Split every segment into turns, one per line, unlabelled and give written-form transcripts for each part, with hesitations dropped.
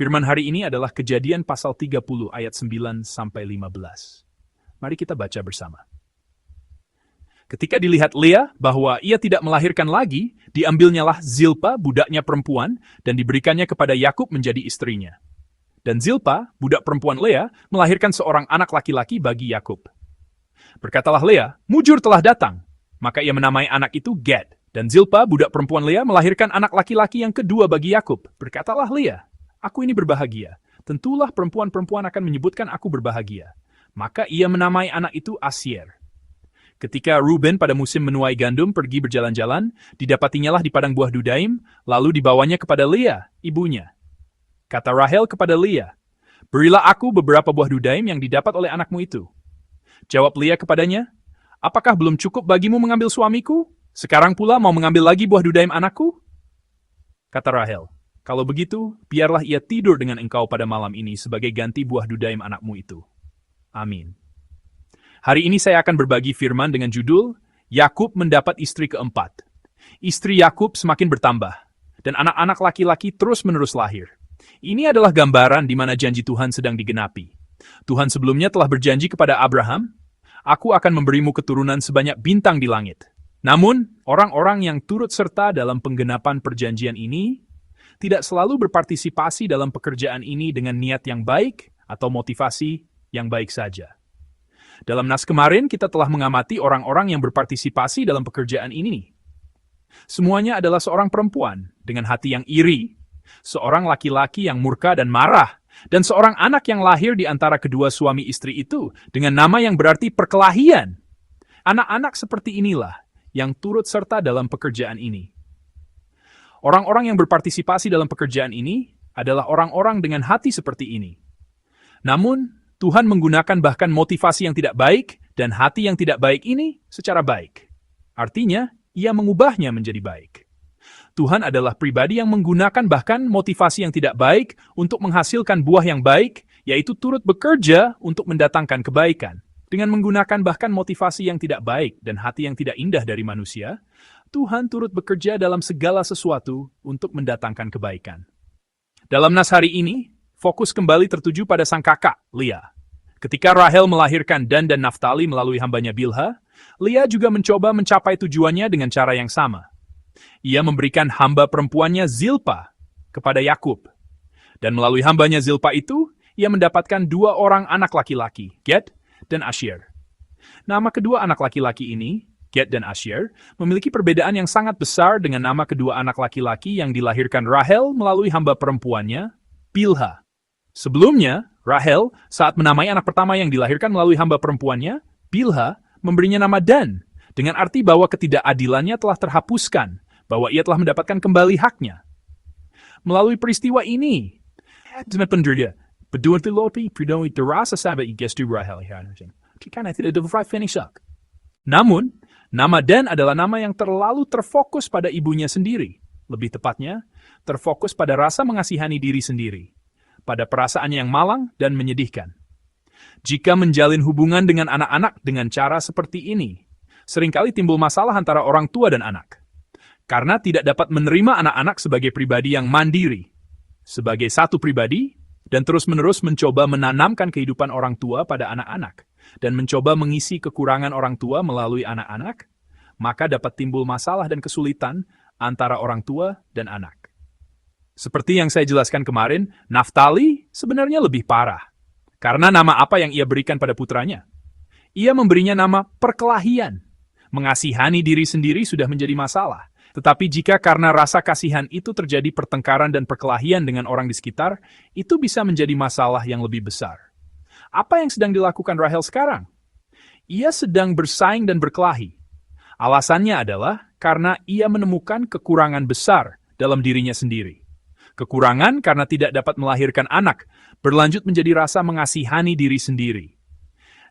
Firman hari ini adalah Kejadian pasal 30 ayat 9 sampai 15. Mari kita baca bersama. Ketika dilihat Lea bahwa ia tidak melahirkan lagi, diambilnyalah Zilpa, budaknya perempuan, dan diberikannya kepada Yakub menjadi istrinya. Dan Zilpa, budak perempuan Lea, melahirkan seorang anak laki-laki bagi Yakub. Berkatalah Lea, mujur telah datang. Maka ia menamai anak itu Gad. Dan Zilpa, budak perempuan Lea, melahirkan anak laki-laki yang kedua bagi Yakub. Berkatalah Lea, aku ini berbahagia. Tentulah perempuan-perempuan akan menyebutkan aku berbahagia. Maka ia menamai anak itu Asyer. Ketika Ruben pada musim menuai gandum pergi berjalan-jalan, didapatinyalah di padang buah Dudaim, lalu dibawanya kepada Lea, ibunya. Kata Rahel kepada Lea, berilah aku beberapa buah Dudaim yang didapat oleh anakmu itu. Jawab Lea kepadanya, apakah belum cukup bagimu mengambil suamiku? Sekarang pula mau mengambil lagi buah Dudaim anakku? Kata Rahel, kalau begitu, biarlah ia tidur dengan engkau pada malam ini sebagai ganti buah Dudaim anakmu itu. Amin. Hari ini saya akan berbagi firman dengan judul, Yakub mendapat istri keempat. Istri Yakub semakin bertambah, dan anak-anak laki-laki terus-menerus lahir. Ini adalah gambaran di mana janji Tuhan sedang digenapi. Tuhan sebelumnya telah berjanji kepada Abraham, aku akan memberimu keturunan sebanyak bintang di langit. Namun, orang-orang yang turut serta dalam penggenapan perjanjian ini tidak selalu berpartisipasi dalam pekerjaan ini dengan niat yang baik atau motivasi yang baik saja. Dalam nas kemarin, kita telah mengamati orang-orang yang berpartisipasi dalam pekerjaan ini. Semuanya adalah seorang perempuan dengan hati yang iri, seorang laki-laki yang murka dan marah, dan seorang anak yang lahir di antara kedua suami istri itu dengan nama yang berarti perkelahian. Anak-anak seperti inilah yang turut serta dalam pekerjaan ini. Orang-orang yang berpartisipasi dalam pekerjaan ini adalah orang-orang dengan hati seperti ini. Namun, Tuhan menggunakan bahkan motivasi yang tidak baik dan hati yang tidak baik ini secara baik. Artinya, ia mengubahnya menjadi baik. Tuhan adalah pribadi yang menggunakan bahkan motivasi yang tidak baik untuk menghasilkan buah yang baik, yaitu turut bekerja untuk mendatangkan kebaikan. Dengan menggunakan bahkan motivasi yang tidak baik dan hati yang tidak indah dari manusia, Tuhan turut bekerja dalam segala sesuatu untuk mendatangkan kebaikan. Dalam nas hari ini, fokus kembali tertuju pada sang kakak, Lea. Ketika Rahel melahirkan Dan dan Naftali melalui hambanya Bilha, Lea juga mencoba mencapai tujuannya dengan cara yang sama. Ia memberikan hamba perempuannya Zilpa kepada Yakub. Dan melalui hambanya Zilpa itu, ia mendapatkan dua orang anak laki-laki, Gad dan Asyer. Nama kedua anak laki-laki ini, Gad dan Asyer, memiliki perbedaan yang sangat besar dengan nama kedua anak laki-laki yang dilahirkan Rahel melalui hamba perempuannya, Bilha. Sebelumnya, Rahel, saat menamai anak pertama yang dilahirkan melalui hamba perempuannya, Bilha, memberinya nama Dan, dengan arti bahwa ketidakadilannya telah terhapuskan, bahwa ia telah mendapatkan kembali haknya. Melalui peristiwa ini, namun, nama Dan adalah nama yang terlalu terfokus pada ibunya sendiri. Lebih tepatnya, terfokus pada rasa mengasihani diri sendiri, pada perasaan yang malang dan menyedihkan. Jika menjalin hubungan dengan anak-anak dengan cara seperti ini, seringkali timbul masalah antara orang tua dan anak. Karena tidak dapat menerima anak-anak sebagai pribadi yang mandiri, sebagai satu pribadi, dan terus-menerus mencoba menanamkan kehidupan orang tua pada anak-anak, dan mencoba mengisi kekurangan orang tua melalui anak-anak, maka dapat timbul masalah dan kesulitan antara orang tua dan anak. Seperti yang saya jelaskan kemarin, Naftali sebenarnya lebih parah. Karena nama apa yang ia berikan pada putranya? Ia memberinya nama perkelahian. Mengasihani diri sendiri sudah menjadi masalah. Tetapi jika karena rasa kasihan itu terjadi pertengkaran dan perkelahian dengan orang di sekitar, itu bisa menjadi masalah yang lebih besar. Apa yang sedang dilakukan Rahel sekarang? Ia sedang bersaing dan berkelahi. Alasannya adalah karena ia menemukan kekurangan besar dalam dirinya sendiri. Kekurangan karena tidak dapat melahirkan anak, berlanjut menjadi rasa mengasihani diri sendiri.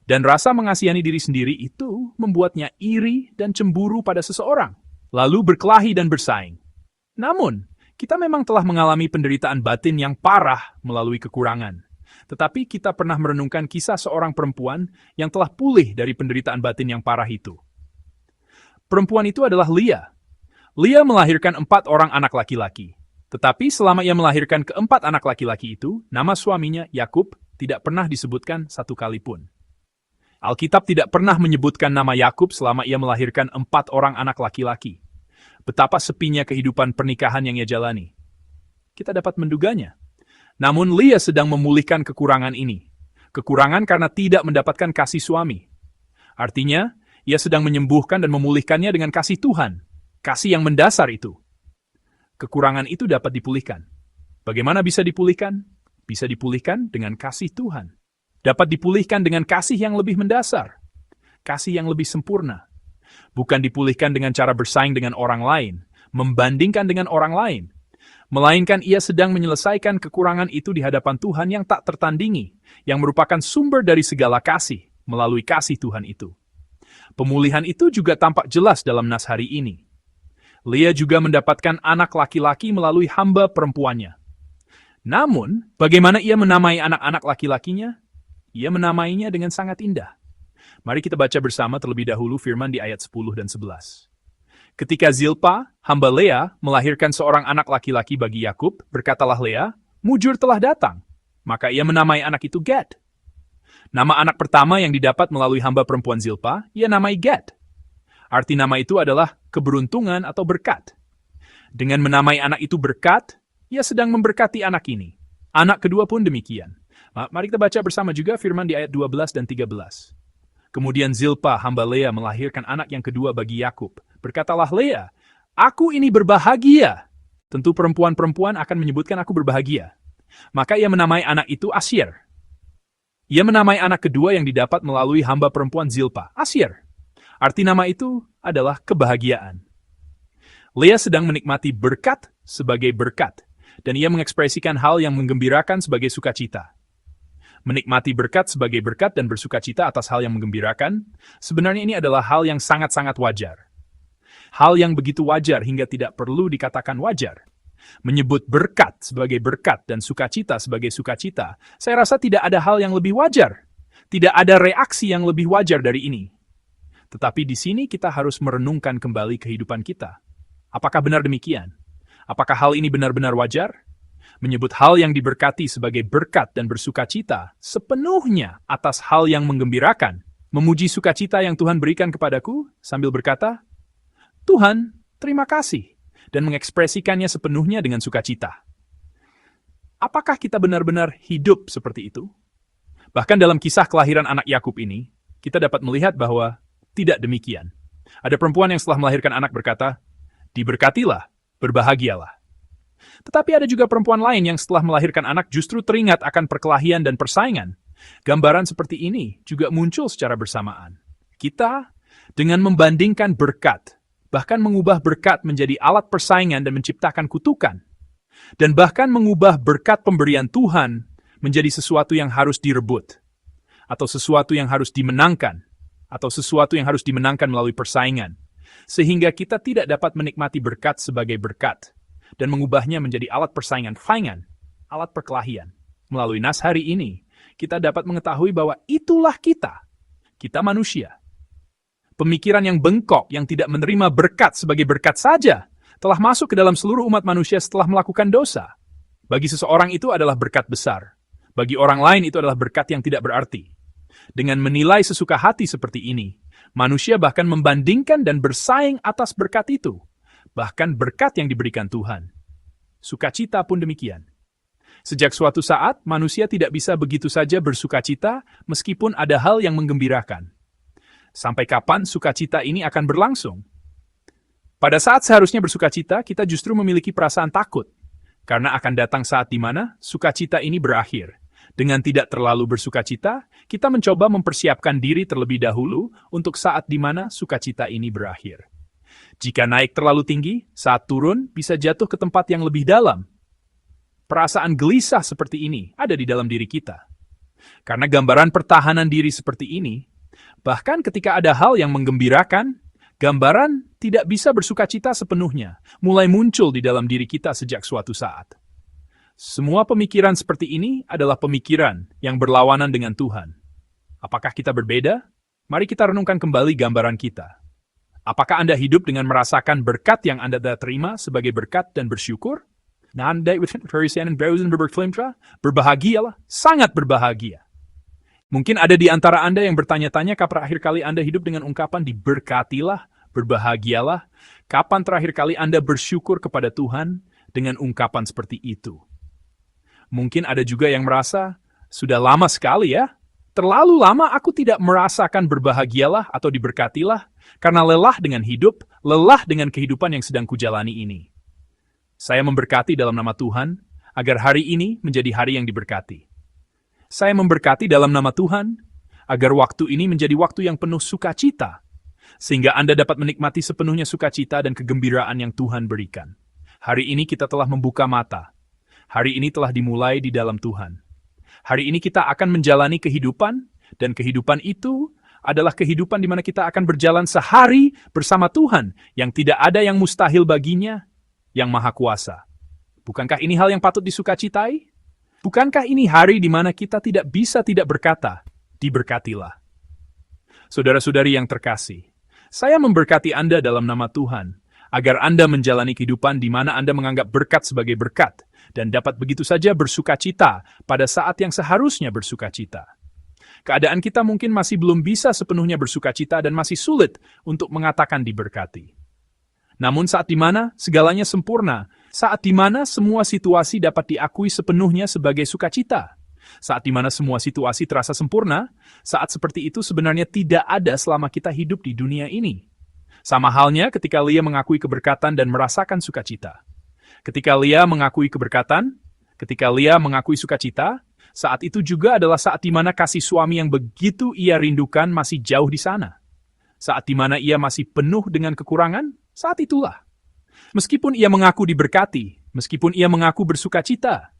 Dan rasa mengasihani diri sendiri itu membuatnya iri dan cemburu pada seseorang, lalu berkelahi dan bersaing. Namun, kita memang telah mengalami penderitaan batin yang parah melalui kekurangan. Tetapi kita pernah merenungkan kisah seorang perempuan yang telah pulih dari penderitaan batin yang parah itu. Perempuan itu adalah Lea. Lea melahirkan 4 orang anak laki-laki. Tetapi selama ia melahirkan keempat anak laki-laki itu, nama suaminya, Yakub, tidak pernah disebutkan satu kali pun. Alkitab tidak pernah menyebutkan nama Yakub selama ia melahirkan 4 orang anak laki-laki. Betapa sepinya kehidupan pernikahan yang ia jalani. Kita dapat menduganya. Namun Leah sedang memulihkan kekurangan ini. Kekurangan karena tidak mendapatkan kasih suami. Artinya, ia sedang menyembuhkan dan memulihkannya dengan kasih Tuhan. Kasih yang mendasar itu. Kekurangan itu dapat dipulihkan. Bagaimana bisa dipulihkan? Bisa dipulihkan dengan kasih Tuhan. Dapat dipulihkan dengan kasih yang lebih mendasar. Kasih yang lebih sempurna. Bukan dipulihkan dengan cara bersaing dengan orang lain, membandingkan dengan orang lain. Melainkan ia sedang menyelesaikan kekurangan itu di hadapan Tuhan yang tak tertandingi, yang merupakan sumber dari segala kasih, melalui kasih Tuhan itu. Pemulihan itu juga tampak jelas dalam nas hari ini. Leah juga mendapatkan anak laki-laki melalui hamba perempuannya. Namun, bagaimana ia menamai anak-anak laki-lakinya? Ia menamainya dengan sangat indah. Mari kita baca bersama terlebih dahulu firman di ayat 10 dan 11. Ketika Zilpa, hamba Leah, melahirkan seorang anak laki-laki bagi Yakub, berkatalah Leah, mujur telah datang. Maka ia menamai anak itu Gad. Nama anak pertama yang didapat melalui hamba perempuan Zilpa, ia namai Gad. Arti nama itu adalah keberuntungan atau berkat. Dengan menamai anak itu berkat, ia sedang memberkati anak ini. Anak kedua pun demikian. Mari kita baca bersama juga firman di ayat 12 dan 13. Kemudian Zilpa, hamba Leah, melahirkan anak yang kedua bagi Yakub. Berkatalah Leah, aku ini berbahagia. Tentu perempuan-perempuan akan menyebutkan aku berbahagia. Maka ia menamai anak itu Asyir. Ia menamai anak kedua yang didapat melalui hamba perempuan Zilpa, Asyir. Arti nama itu adalah kebahagiaan. Leah sedang menikmati berkat sebagai berkat, dan ia mengekspresikan hal yang menggembirakan sebagai sukacita. Menikmati berkat sebagai berkat dan bersukacita atas hal yang menggembirakan, sebenarnya ini adalah hal yang sangat-sangat wajar. Hal yang begitu wajar hingga tidak perlu dikatakan wajar. Menyebut berkat sebagai berkat dan sukacita sebagai sukacita, saya rasa tidak ada hal yang lebih wajar. Tidak ada reaksi yang lebih wajar dari ini. Tetapi di sini kita harus merenungkan kembali kehidupan kita. Apakah benar demikian? Apakah hal ini benar-benar wajar? Menyebut hal yang diberkati sebagai berkat dan bersukacita sepenuhnya atas hal yang menggembirakan, memuji sukacita yang Tuhan berikan kepadaku sambil berkata, Tuhan, terima kasih, dan mengekspresikannya sepenuhnya dengan sukacita. Apakah kita benar-benar hidup seperti itu? Bahkan dalam kisah kelahiran anak Yakub ini, kita dapat melihat bahwa tidak demikian. Ada perempuan yang setelah melahirkan anak berkata, diberkatilah, berbahagialah. Tetapi ada juga perempuan lain yang setelah melahirkan anak justru teringat akan perkelahian dan persaingan. Gambaran seperti ini juga muncul secara bersamaan. Kita, dengan membandingkan berkat, bahkan mengubah berkat menjadi alat persaingan dan menciptakan kutukan. Dan bahkan mengubah berkat pemberian Tuhan menjadi sesuatu yang harus direbut. Atau sesuatu yang harus dimenangkan. Atau sesuatu yang harus dimenangkan melalui persaingan. Sehingga kita tidak dapat menikmati berkat sebagai berkat. Dan mengubahnya menjadi alat persaingan, alat perkelahian. Melalui nas hari ini, kita dapat mengetahui bahwa itulah kita. Kita manusia. Pemikiran yang bengkok, yang tidak menerima berkat sebagai berkat saja, telah masuk ke dalam seluruh umat manusia setelah melakukan dosa. Bagi seseorang itu adalah berkat besar. Bagi orang lain itu adalah berkat yang tidak berarti. Dengan menilai sesuka hati seperti ini, manusia bahkan membandingkan dan bersaing atas berkat itu. Bahkan berkat yang diberikan Tuhan. Sukacita pun demikian. Sejak suatu saat, manusia tidak bisa begitu saja bersukacita meskipun ada hal yang menggembirakan. Sampai kapan sukacita ini akan berlangsung? Pada saat seharusnya bersukacita, kita justru memiliki perasaan takut. Karena akan datang saat di mana sukacita ini berakhir. Dengan tidak terlalu bersukacita, kita mencoba mempersiapkan diri terlebih dahulu untuk saat di mana sukacita ini berakhir. Jika naik terlalu tinggi, saat turun bisa jatuh ke tempat yang lebih dalam. Perasaan gelisah seperti ini ada di dalam diri kita. Karena gambaran pertahanan diri seperti ini, bahkan ketika ada hal yang menggembirakan, gambaran tidak bisa bersukacita sepenuhnya, mulai muncul di dalam diri kita sejak suatu saat. Semua pemikiran seperti ini adalah pemikiran yang berlawanan dengan Tuhan. Apakah kita berbeda? Mari kita renungkan kembali gambaran kita. Apakah Anda hidup dengan merasakan berkat yang Anda terima sebagai berkat dan bersyukur? Berbahagialah, sangat berbahagia. Mungkin ada di antara Anda yang bertanya-tanya kapan terakhir kali Anda hidup dengan ungkapan diberkatilah, berbahagialah. Kapan terakhir kali Anda bersyukur kepada Tuhan dengan ungkapan seperti itu? Mungkin ada juga yang merasa, sudah lama sekali ya, terlalu lama aku tidak merasakan berbahagialah atau diberkatilah, karena lelah dengan hidup, lelah dengan kehidupan yang sedang kujalani ini. Saya memberkati dalam nama Tuhan, agar hari ini menjadi hari yang diberkati. Saya memberkati dalam nama Tuhan, agar waktu ini menjadi waktu yang penuh sukacita, sehingga Anda dapat menikmati sepenuhnya sukacita dan kegembiraan yang Tuhan berikan. Hari ini kita telah membuka mata. Hari ini telah dimulai di dalam Tuhan. Hari ini kita akan menjalani kehidupan, dan kehidupan itu adalah kehidupan di mana kita akan berjalan sehari bersama Tuhan, yang tidak ada yang mustahil baginya, yang Maha Kuasa. Bukankah ini hal yang patut disukacitai? Bukankah ini hari di mana kita tidak bisa tidak berkata, diberkatilah. Saudara-saudari yang terkasih, saya memberkati Anda dalam nama Tuhan, agar Anda menjalani kehidupan di mana Anda menganggap berkat sebagai berkat, dan dapat begitu saja bersukacita pada saat yang seharusnya bersukacita. Keadaan kita mungkin masih belum bisa sepenuhnya bersukacita dan masih sulit untuk mengatakan diberkati. Namun saat di mana segalanya sempurna, saat di mana semua situasi dapat diakui sepenuhnya sebagai sukacita, saat di mana semua situasi terasa sempurna, saat seperti itu sebenarnya tidak ada selama kita hidup di dunia ini. Sama halnya ketika Lia mengakui keberkatan dan merasakan sukacita. Ketika Lia mengakui keberkatan, ketika Lia mengakui sukacita, saat itu juga adalah saat di mana kasih suami yang begitu ia rindukan masih jauh di sana. Saat di mana ia masih penuh dengan kekurangan, saat itulah. Meskipun ia mengaku diberkati, meskipun ia mengaku bersukacita,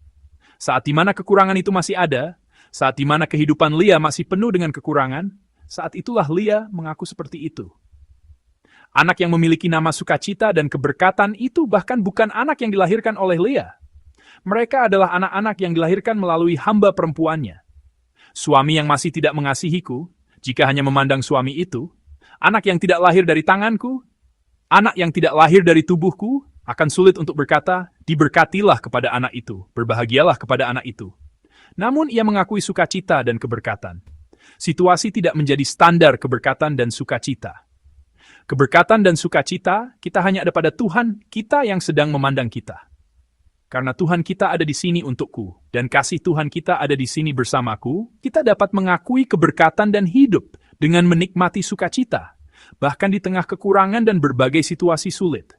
saat di mana kekurangan itu masih ada, saat di mana kehidupan Lia masih penuh dengan kekurangan, saat itulah Lia mengaku seperti itu. Anak yang memiliki nama sukacita dan keberkatan itu bahkan bukan anak yang dilahirkan oleh Lia. Mereka adalah anak-anak yang dilahirkan melalui hamba perempuannya. Suami yang masih tidak mengasihiku, jika hanya memandang suami itu, anak yang tidak lahir dari tanganku, anak yang tidak lahir dari tubuhku, akan sulit untuk berkata, diberkatilah kepada anak itu, berbahagialah kepada anak itu. Namun ia mengakui sukacita dan keberkatan. Situasi tidak menjadi standar keberkatan dan sukacita. Keberkatan dan sukacita, kita hanya ada pada Tuhan kita yang sedang memandang kita. Karena Tuhan kita ada di sini untukku, dan kasih Tuhan kita ada di sini bersamaku, kita dapat mengakui keberkatan dan hidup dengan menikmati sukacita, bahkan di tengah kekurangan dan berbagai situasi sulit.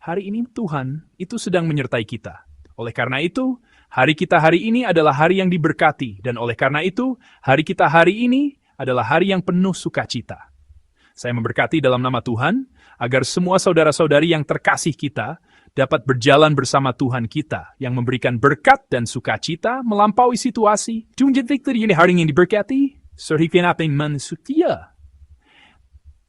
Hari ini Tuhan itu sedang menyertai kita. Oleh karena itu, hari kita hari ini adalah hari yang diberkati, dan oleh karena itu, hari kita hari ini adalah hari yang penuh sukacita. Saya memberkati dalam nama Tuhan, agar semua saudara-saudari yang terkasih kita dapat berjalan bersama Tuhan kita yang memberikan berkat dan sukacita melampaui situasi. Tunjuk victory ini hari yang diberkati, serhikin apa yang manusia.